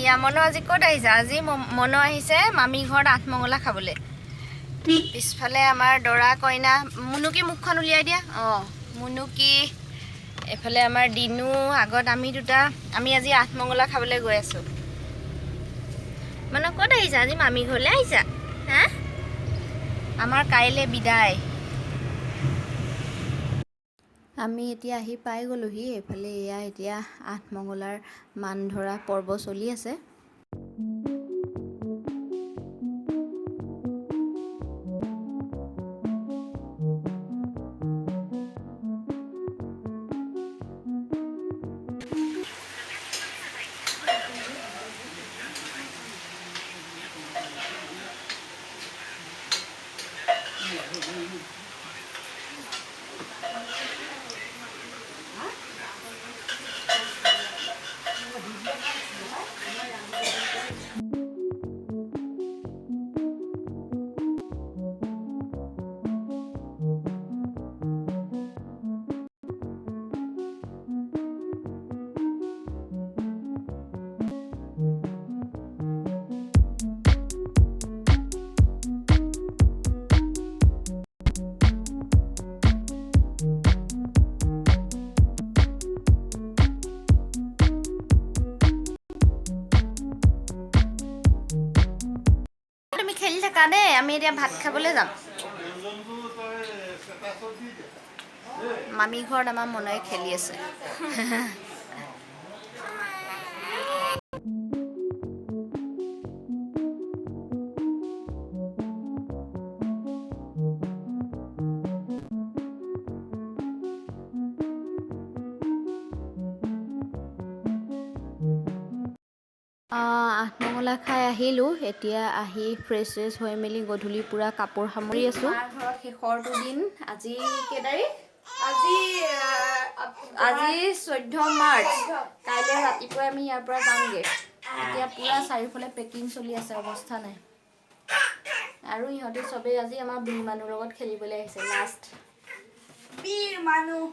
এয়া মনো আজি ক'ত আহিছে? আজি মনো আহিছে মামী ঘৰত আঠমঙলা খাবলৈ। পিছফালে আমাৰ দৰা কইনা। মুনুকি মুখখন উলিয়াই দিয়া। অঁ মুনুকি, এফালে আমাৰ দিনু, আগত আমি দুটা। আমি আজি আঠমঙলা খাবলৈ গৈ আছোঁ। মনো ক'ত আহিছা? আজি মামী ঘৰলৈ আহিছা? হা? আমাৰ কাইলৈ বিদায়। আমি এতিয়া আহি পাই গ'লোহি। এইফালে এয়া এতিয়া আঠমঙলাৰ মান ধৰা পৰ্ব চলি আছে। তুমি খেলি থাকা দেই, আমি এতিয়া ভাত খাবলৈ যাম। মামী ঘৰত আমাৰ মনোৱে খেলি আছে। আঠমঙলা খাই আহিলোঁ। এতিয়া আহি ফ্ৰেছ হৈ মেলি গধূলি পূৰা কাপোৰ সামৰি আছোঁ। ঘৰত শেষৰটো দিন। আজি কেই তাৰিখ? আজি 14 মাৰ্চ। কাইলৈ ৰাতিপুৱাই আমি ইয়াৰ পৰা যামগৈ। এতিয়া পূৰা চাৰিওফালে পেকিং চলি আছে, অৱস্থা নাই। আৰু ইহঁতে চবেই আজি আমাৰ বীৰ মানুহৰ লগত খেলিবলৈ আহিছে। লাষ্ট বীৰ মানুহ।